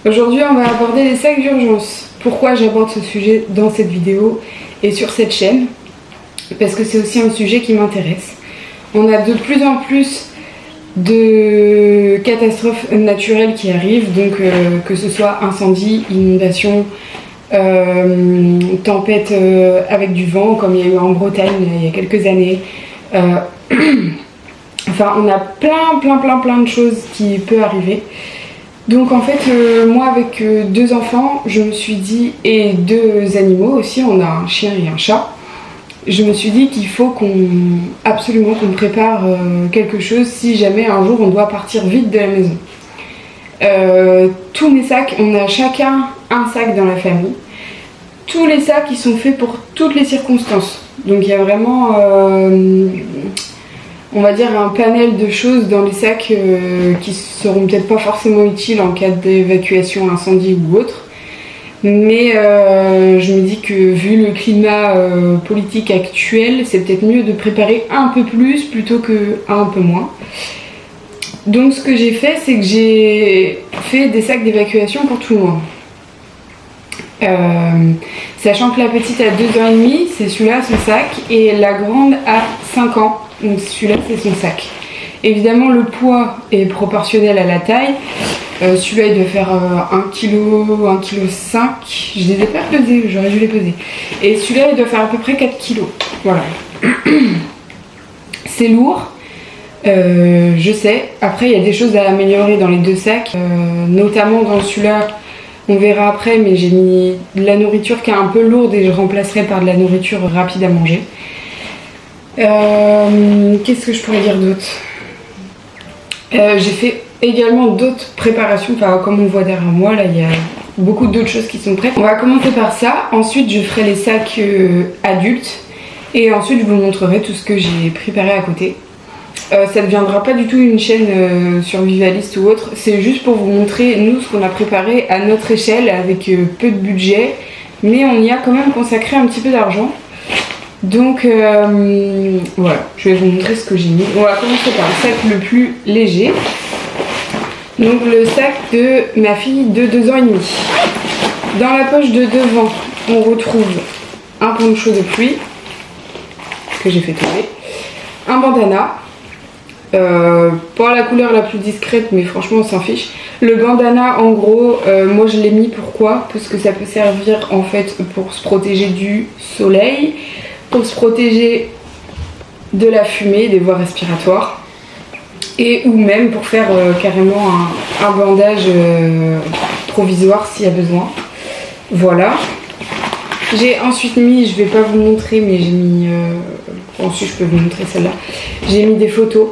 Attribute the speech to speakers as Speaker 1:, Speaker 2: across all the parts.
Speaker 1: Aujourd'hui, on va aborder les sacs d'urgence. Pourquoi j'aborde ce sujet dans cette vidéo et sur cette chaîne? Parce que c'est aussi un sujet qui m'intéresse. On a de plus en plus de catastrophes naturelles qui arrivent, donc que ce soit incendie, inondation, tempête avec du vent, comme il y a eu en Bretagne il y a quelques années. Enfin, on a plein de choses qui peuvent arriver. Donc en fait, moi avec 2 enfants, je me suis dit, et 2 animaux aussi, on a un chien et un chat, je me suis dit qu'il faut absolument qu'on prépare quelque chose si jamais un jour on doit partir vite de la maison. Tous mes sacs, on a chacun un sac dans la famille. Tous les sacs, ils sont faits pour toutes les circonstances. Donc il y a vraiment, on va dire, un panel de choses dans les sacs qui seront peut-être pas forcément utiles en cas d'évacuation, incendie ou autre. Mais je me dis que vu le climat politique actuel, c'est peut-être mieux de préparer un peu plus plutôt qu'un peu moins. Donc ce que j'ai fait, c'est que j'ai fait des sacs d'évacuation pour tout le monde. Sachant que la petite a 2 ans et demi, c'est celui-là son sac, et la grande a 5 ans, donc celui-là c'est son sac. Évidemment le poids est proportionnel à la taille. Celui-là il doit faire 1 kg, 1,5 kg. Je les ai pas pesés, j'aurais dû les peser. Et celui-là il doit faire à peu près 4 kg. Voilà. C'est lourd, je sais. Après il y a des choses à améliorer dans les 2 sacs, notamment dans celui-là. On verra après, mais j'ai mis de la nourriture qui est un peu lourde et je remplacerai par de la nourriture rapide à manger. Qu'est-ce que je pourrais dire d'autre? J'ai fait également d'autres préparations, enfin comme on voit derrière moi, là il y a beaucoup d'autres choses qui sont prêtes. On va commencer par ça, ensuite je ferai les sacs adultes et ensuite je vous montrerai tout ce que j'ai préparé à côté. Ça ne deviendra pas du tout une chaîne survivaliste ou autre, c'est juste pour vous montrer nous ce qu'on a préparé à notre échelle avec peu de budget, mais on y a quand même consacré un petit peu d'argent. Donc voilà, je vais vous montrer ce que j'ai mis. On va commencer par le sac le plus léger. Donc le sac de ma fille de 2 ans et demi. Dans la poche de devant, on retrouve un poncho de pluie que j'ai fait tomber, un bandana. Pas la couleur la plus discrète, mais franchement on s'en fiche. Le bandana en gros, moi je l'ai mis pourquoi? Parce que ça peut servir en fait pour se protéger du soleil, pour se protéger de la fumée, des voies respiratoires, et ou même pour faire carrément un bandage provisoire s'il y a besoin. Voilà. J'ai ensuite mis, je vais pas vous montrer, mais j'ai mis, ensuite je peux vous montrer celle-là, j'ai mis des photos.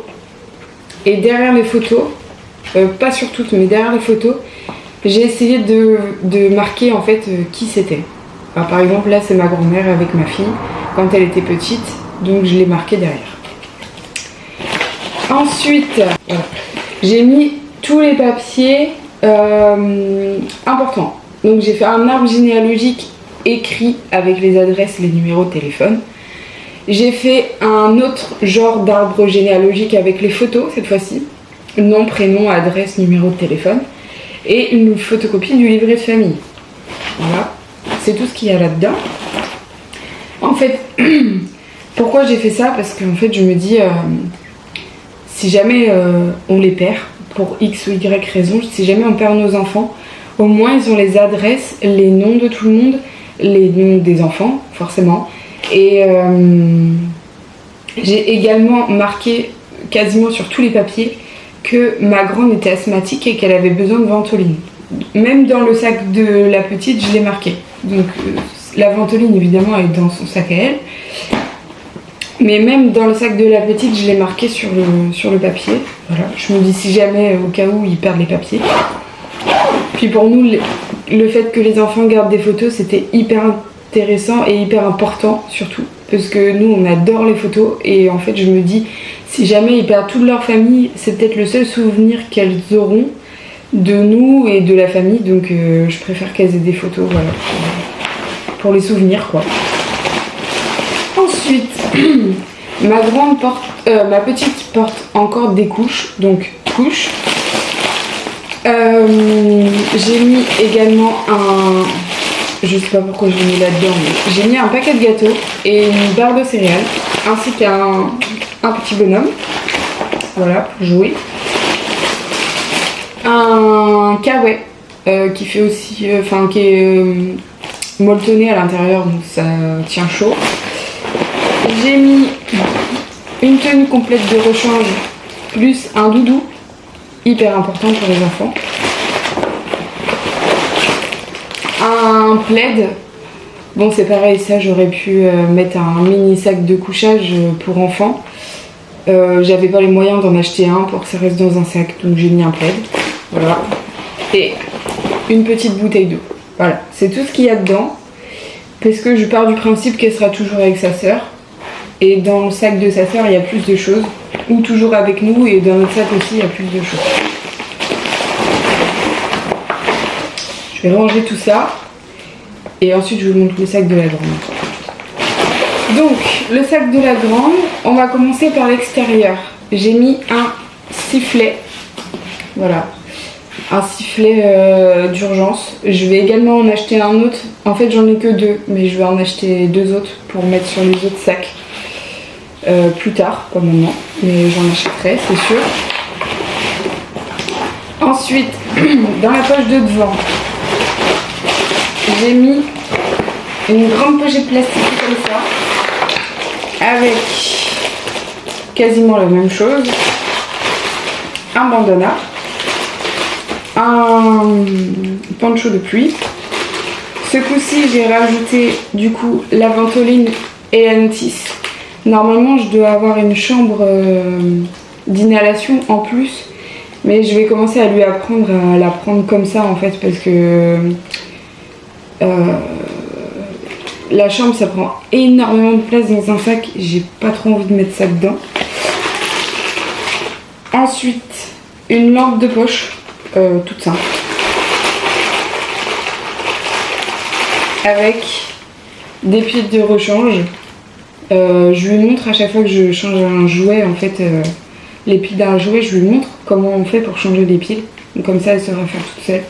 Speaker 1: Et derrière les photos, pas sur toutes, mais derrière les photos, j'ai essayé de marquer en fait qui c'était. Par exemple, là c'est ma grand-mère avec ma fille quand elle était petite, donc je l'ai marqué derrière. Ensuite, voilà, j'ai mis tous les papiers importants. Donc j'ai fait un arbre généalogique écrit avec les adresses, les numéros de téléphone. J'ai fait un autre genre d'arbre généalogique avec les photos cette fois-ci. Nom, prénom, adresse, numéro de téléphone. Et une photocopie du livret de famille. Voilà. C'est tout ce qu'il y a là-dedans. En fait, pourquoi j'ai fait ça? Parce qu'en fait, je me dis, si jamais on les perd, pour X ou Y raison, si jamais on perd nos enfants, au moins ils ont les adresses, les noms de tout le monde, les noms des enfants, forcément. Et j'ai également marqué quasiment sur tous les papiers que ma grande était asthmatique et qu'elle avait besoin de ventoline. Même dans le sac de la petite, je l'ai marqué. Donc la ventoline, évidemment, elle est dans son sac à elle. Mais même dans le sac de la petite, je l'ai marqué sur le papier. Voilà. Je me dis si jamais, au cas où, ils perdent les papiers. Puis pour nous, le fait que les enfants gardent des photos, c'était hyper intéressant et hyper important surtout. Parce que nous, on adore les photos et en fait, je me dis, si jamais ils perdent toute leur famille, c'est peut-être le seul souvenir qu'elles auront de nous et de la famille. Donc je préfère qu'elles aient des photos, voilà, pour les souvenirs, quoi. Ensuite, ma petite porte encore des couches, donc couches. J'ai mis également un... Je sais pas pourquoi j'ai mis là-dedans, mais j'ai mis un paquet de gâteaux et une barre de céréales, ainsi qu'un petit bonhomme. Voilà, pour jouer. Un kawaii qui fait aussi... qui est molletonné à l'intérieur, donc ça tient chaud. J'ai mis une tenue complète de rechange, plus un doudou, hyper important pour les enfants. Un plaid, bon c'est pareil, ça j'aurais pu mettre un mini sac de couchage pour enfants. J'avais pas les moyens d'en acheter un pour que ça reste dans un sac, donc j'ai mis un plaid. Voilà. Et une petite bouteille d'eau. Voilà, c'est tout ce qu'il y a dedans. Parce que je pars du principe qu'elle sera toujours avec sa sœur. Et dans le sac de sa sœur, il y a plus de choses. Ou toujours avec nous, et dans notre sac aussi, il y a plus de choses. Je vais ranger tout ça. Et ensuite, je vous montre le sac de la grande. Donc, le sac de la grande, on va commencer par l'extérieur. J'ai mis un sifflet. Voilà. Un sifflet d'urgence. Je vais également en acheter un autre. En fait, j'en ai que deux, mais je vais en acheter deux autres pour mettre sur les autres sacs. Plus tard, pas maintenant. Mais j'en achèterai, c'est sûr. Ensuite, dans la poche de devant, j'ai mis une grande pochette plastique comme ça, avec quasiment la même chose, un bandana, un poncho de pluie. Ce coup-ci, j'ai rajouté du coup la ventoline et la notice. Normalement, je dois avoir une chambre d'inhalation en plus, mais je vais commencer à lui apprendre à la prendre comme ça en fait, parce que la chambre ça prend énormément de place dans un sac, j'ai pas trop envie de mettre ça dedans. Ensuite, une lampe de poche, toute simple, avec des piles de rechange. Je lui montre à chaque fois que je change un jouet, en fait, les piles d'un jouet, je lui montre comment on fait pour changer les piles. Donc, comme ça, elle saura faire toute seule.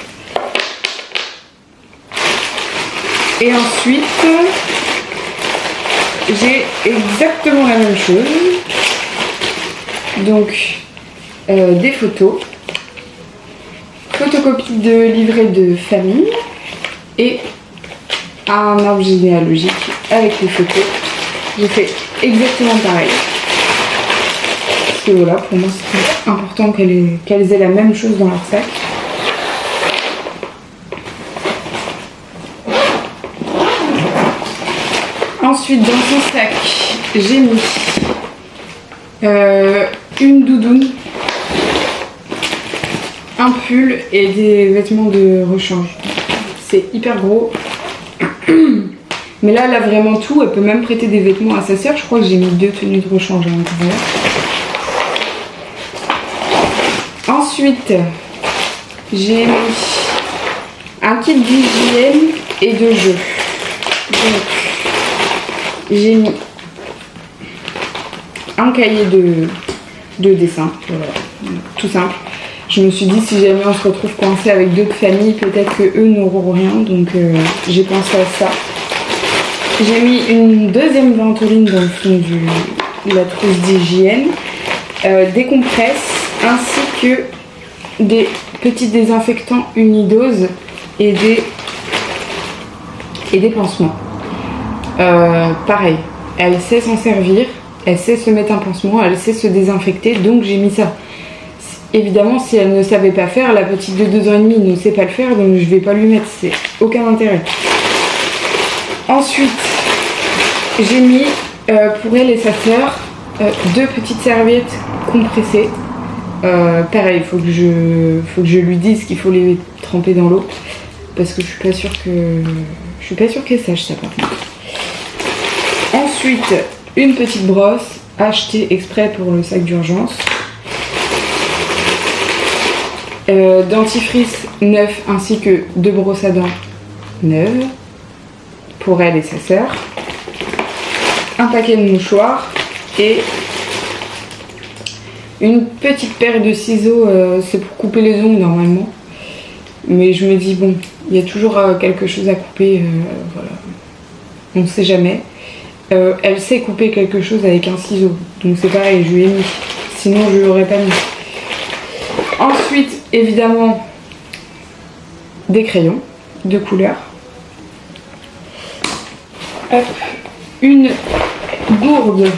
Speaker 1: Et ensuite, j'ai exactement la même chose. Donc, des photos, photocopie de livret de famille et un arbre généalogique avec les photos. J'ai fait exactement pareil. Parce que voilà, pour moi c'est important qu'elles aient la même chose dans leur sac. Ensuite, dans son sac, j'ai mis une doudoune, un pull et des vêtements de rechange. C'est hyper gros. Mais là, elle a vraiment tout. Elle peut même prêter des vêtements à sa sœur. Je crois que j'ai mis 2 tenues de rechange à l'intérieur. Ensuite, j'ai mis un kit d'hygiène et de jeux. Donc, j'ai mis un cahier de dessin. Voilà. Tout simple. Je me suis dit, si jamais on se retrouve coincé avec d'autres familles, peut-être qu'eux n'auront rien. Donc, j'ai pensé à ça. J'ai mis une deuxième ventoline dans le fond de la trousse d'hygiène, des compresses ainsi que des petits désinfectants unidoses et des pansements. Pareil, elle sait s'en servir, elle sait se mettre un pansement, elle sait se désinfecter, donc j'ai mis ça. Évidemment, si elle ne savait pas faire, la petite de 2 ans et demi ne sait pas le faire, donc je vais pas lui mettre, c'est aucun intérêt. Ensuite, j'ai mis pour elle et sa sœur 2 petites serviettes compressées. Pareil, il faut que je lui dise qu'il faut les tremper dans l'eau, parce que je suis pas sûre qu'elle sache ça par contre. Ensuite, une petite brosse achetée exprès pour le sac d'urgence. Dentifrice neuf ainsi que 2 brosses à dents neuves pour elle et sa sœur, un paquet de mouchoirs et une petite paire de ciseaux, c'est pour couper les ongles normalement, Mais je me dis bon, il y a toujours quelque chose à couper, voilà. On ne sait jamais. Elle sait couper quelque chose avec un ciseau, donc c'est pareil, je lui ai mis. Sinon je l'aurais pas mis. Ensuite, évidemment, des crayons de couleur. Hop, une gourde.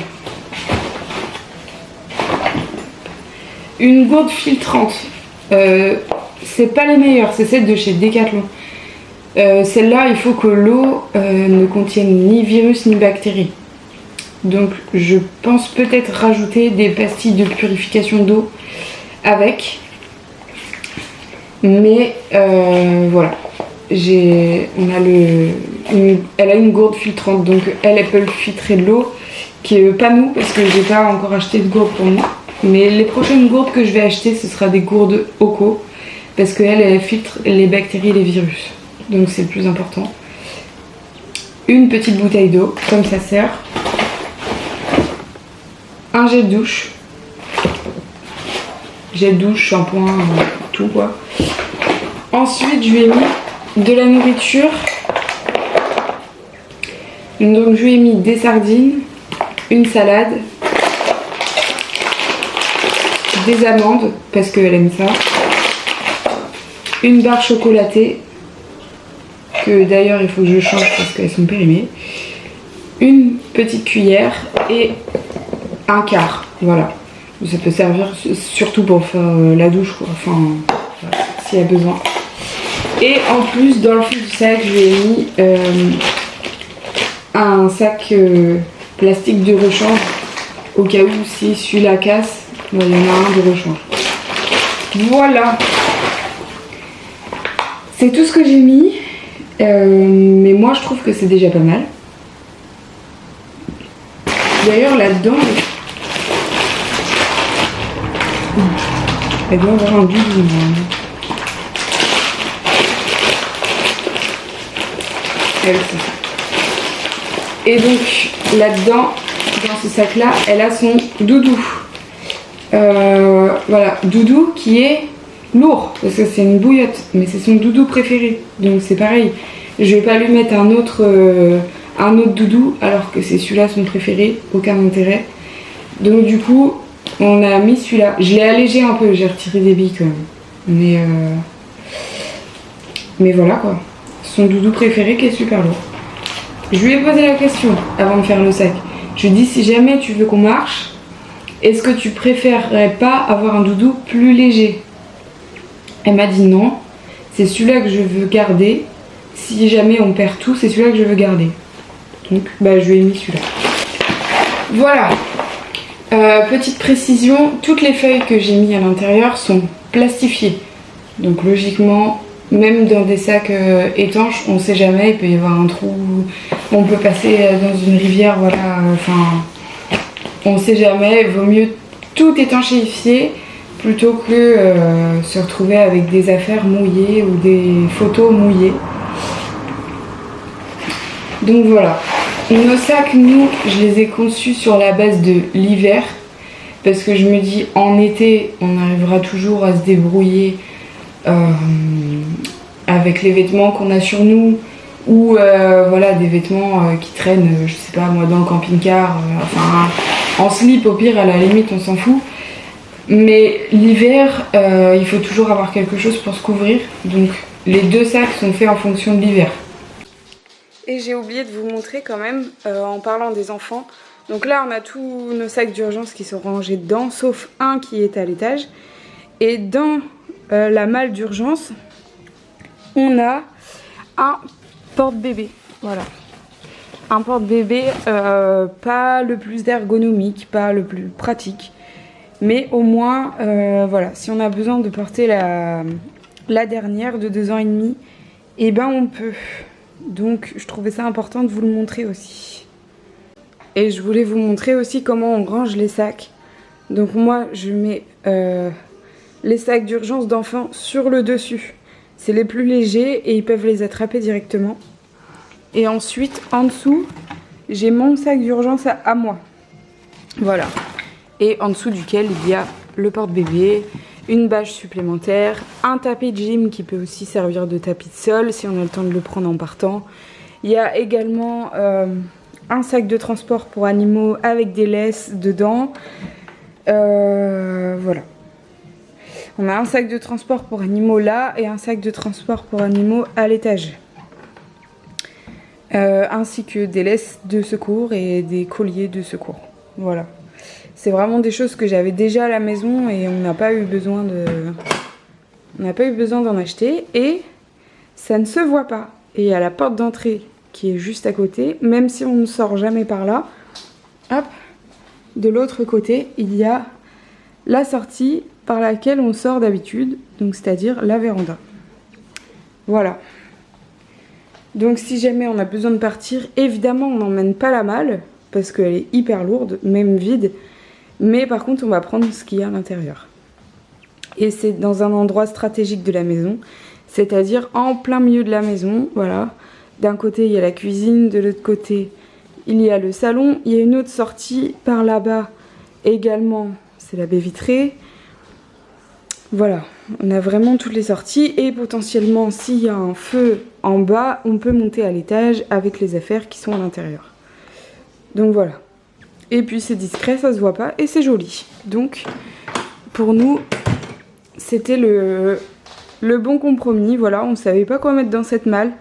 Speaker 1: Une gourde filtrante. C'est pas les meilleures, c'est celle de chez Decathlon. Celle-là, il faut que l'eau ne contienne ni virus ni bactéries. Donc je pense peut-être rajouter des pastilles de purification d'eau avec. Mais voilà. Elle a une gourde filtrante, donc elle peut filtrer de l'eau, qui est pas nous, parce que j'ai pas encore acheté de gourde pour nous. Mais les prochaines gourdes que je vais acheter, ce sera des gourdes Oco, parce qu'elle filtre les bactéries et les virus. Donc c'est le plus important. Une petite bouteille d'eau, comme ça sert. Un gel douche. Gel douche, shampoing, tout quoi. Ensuite, je lui ai mis de la nourriture. Donc je lui ai mis des sardines, une salade, des amandes, parce qu'elle aime ça. Une barre chocolatée, que d'ailleurs il faut que je change parce qu'elles sont périmées. Une petite cuillère et un quart, voilà. Ça peut servir surtout pour faire la douche, quoi. Enfin, voilà, s'il y a besoin. Et en plus, dans le fond du sac, je lui ai mis un sac plastique de rechange, au cas où si celui-là casse, il y en a un de rechange. Voilà. C'est tout ce que j'ai mis, mais moi je trouve que c'est déjà pas mal. D'ailleurs là-dedans, elle doit avoir un doudou. Et donc là-dedans, dans ce sac-là, elle a son doudou. Voilà, doudou qui est lourd, parce que c'est une bouillotte, mais c'est son doudou préféré. Donc c'est pareil, je vais pas lui mettre un autre doudou, alors que c'est celui-là son préféré, aucun intérêt. Donc du coup, on a mis celui-là. Je l'ai allégé un peu, j'ai retiré des billes quand même. Mais voilà quoi. Son doudou préféré qui est super lourd. Je lui ai posé la question avant de faire le sac. Je lui ai dit, si jamais tu veux qu'on marche, est-ce que tu préférerais pas avoir un doudou plus léger? Elle m'a dit non, c'est celui-là que je veux garder. Si jamais on perd tout, c'est celui-là que je veux garder. Donc bah, je lui ai mis celui-là. Voilà. Petite précision, toutes les feuilles que j'ai mis à l'intérieur sont plastifiées. Donc logiquement, même dans des sacs étanches, on sait jamais, il peut y avoir un trou, on peut passer dans une rivière, voilà, enfin, on sait jamais, il vaut mieux tout étanchéifier plutôt que se retrouver avec des affaires mouillées ou des photos mouillées. Donc voilà. Nos sacs, nous, je les ai conçus sur la base de l'hiver, parce que je me dis en été, on arrivera toujours à se débrouiller avec les vêtements qu'on a sur nous, ou voilà, des vêtements qui traînent, je sais pas moi, dans le camping-car, enfin en slip au pire, à la limite on s'en fout. Mais l'hiver, il faut toujours avoir quelque chose pour se couvrir, donc les deux sacs sont faits en fonction de l'hiver. Et j'ai oublié de vous montrer quand même, en parlant des enfants. Donc là, on a tous nos sacs d'urgence qui sont rangés dedans, sauf un qui est à l'étage. Et dans la malle d'urgence, on a un porte-bébé. Voilà. Un porte-bébé pas le plus ergonomique, pas le plus pratique. Mais au moins, voilà, si on a besoin de porter la dernière de 2 ans et demi, eh ben on peut. Donc je trouvais ça important de vous le montrer aussi. Et je voulais vous montrer aussi comment on range les sacs. Donc moi je mets les sacs d'urgence d'enfants sur le dessus. C'est les plus légers et ils peuvent les attraper directement. Et ensuite en dessous j'ai mon sac d'urgence à moi. Voilà. Et en dessous duquel il y a le porte-bébé, une bâche supplémentaire, un tapis de gym qui peut aussi servir de tapis de sol si on a le temps de le prendre en partant. Il y a également un sac de transport pour animaux avec des laisses dedans. Voilà. On a un sac de transport pour animaux là et un sac de transport pour animaux à l'étage. Ainsi que des laisses de secours et des colliers de secours. Voilà. C'est vraiment des choses que j'avais déjà à la maison et on n'a pas eu besoin d'en acheter. Et ça ne se voit pas. Et il y a la porte d'entrée qui est juste à côté. Même si on ne sort jamais par là, hop, de l'autre côté, il y a la sortie par laquelle on sort d'habitude. Donc c'est-à-dire la véranda. Voilà. Donc si jamais on a besoin de partir, évidemment on n'emmène pas la malle. Parce qu'elle est hyper lourde, même vide. Mais par contre, on va prendre ce qu'il y a à l'intérieur. Et c'est dans un endroit stratégique de la maison, c'est-à-dire en plein milieu de la maison, voilà. D'un côté, il y a la cuisine, de l'autre côté, il y a le salon. Il y a une autre sortie par là-bas également, c'est la baie vitrée. Voilà, on a vraiment toutes les sorties. Et potentiellement, s'il y a un feu en bas, on peut monter à l'étage avec les affaires qui sont à l'intérieur. Donc voilà. Et puis c'est discret, ça se voit pas et c'est joli. Donc pour nous, c'était le bon compromis. Voilà, on savait pas quoi mettre dans cette malle.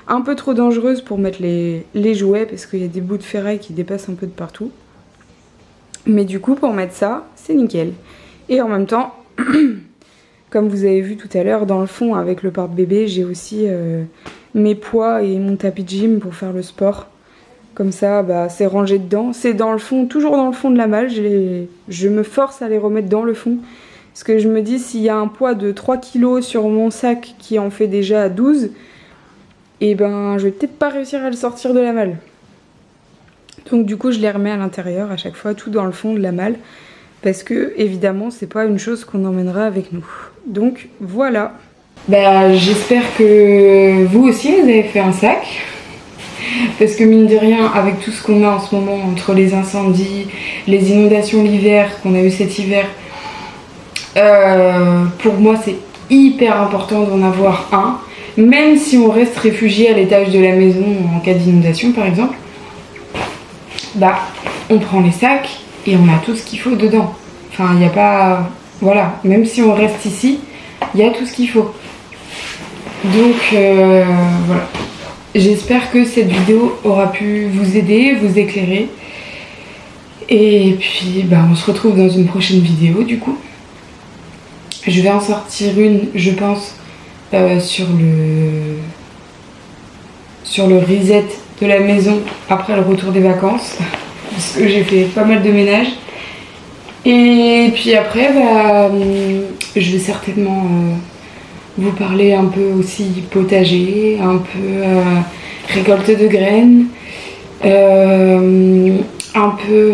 Speaker 1: Un peu trop dangereuse pour mettre les jouets parce qu'il y a des bouts de ferraille qui dépassent un peu de partout. Mais du coup, pour mettre ça, c'est nickel. Et en même temps, comme vous avez vu tout à l'heure, dans le fond, avec le porte-bébé, j'ai aussi mes poids et mon tapis de gym pour faire le sport. Comme ça, bah, c'est rangé dedans. C'est dans le fond, toujours dans le fond de la malle. Je me force à les remettre dans le fond. Parce que je me dis, s'il y a un poids de 3 kg sur mon sac qui en fait déjà 12, et ben je vais peut-être pas réussir à le sortir de la malle. Donc du coup, je les remets à l'intérieur à chaque fois, tout dans le fond de la malle. Parce que, évidemment, c'est pas une chose qu'on emmènera avec nous. Donc voilà. Bah, j'espère que vous aussi, vous avez fait un sac. Parce que mine de rien, avec tout ce qu'on a en ce moment, entre les incendies, les inondations l'hiver, qu'on a eu cet hiver, pour moi c'est hyper important d'en avoir un. Même si on reste réfugié à l'étage de la maison en cas d'inondation par exemple, bah on prend les sacs et on a tout ce qu'il faut dedans. Enfin, il n'y a pas... Voilà, même si on reste ici, il y a tout ce qu'il faut. Donc voilà. J'espère que cette vidéo aura pu vous aider, vous éclairer. Et puis bah, on se retrouve dans une prochaine vidéo du coup. Je vais en sortir une, je pense, sur le reset de la maison après le retour des vacances. Parce que j'ai fait pas mal de ménage. Et puis après, bah, je vais certainement... vous parler un peu aussi potager, un peu récolte de graines, un peu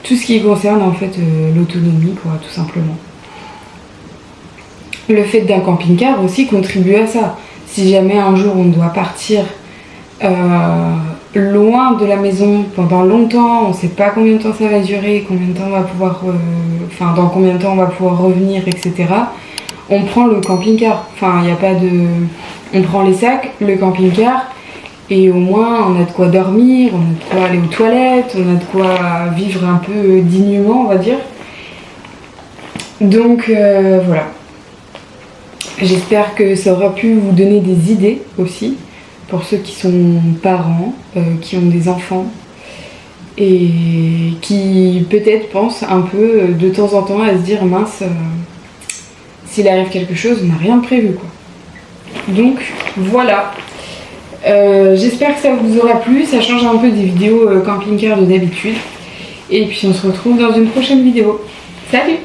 Speaker 1: tout ce qui concerne en fait l'autonomie quoi, tout simplement. Le fait d'un camping-car aussi contribue à ça. Si jamais un jour on doit partir loin de la maison pendant longtemps, on ne sait pas combien de temps ça va durer, combien de temps on va pouvoir, dans combien de temps on va pouvoir revenir, etc. On prend le camping-car, enfin il n'y a pas de... On prend les sacs, le camping-car, et au moins on a de quoi dormir, on a de quoi aller aux toilettes, on a de quoi vivre un peu dignement on va dire. Donc voilà. J'espère que ça aura pu vous donner des idées aussi, pour ceux qui sont parents, qui ont des enfants, et qui peut-être pensent un peu de temps en temps à se dire mince... s'il arrive quelque chose, on n'a rien de prévu quoi. Donc voilà. J'espère que ça vous aura plu. Ça change un peu des vidéos camping-car de d'habitude. Et puis on se retrouve dans une prochaine vidéo. Salut!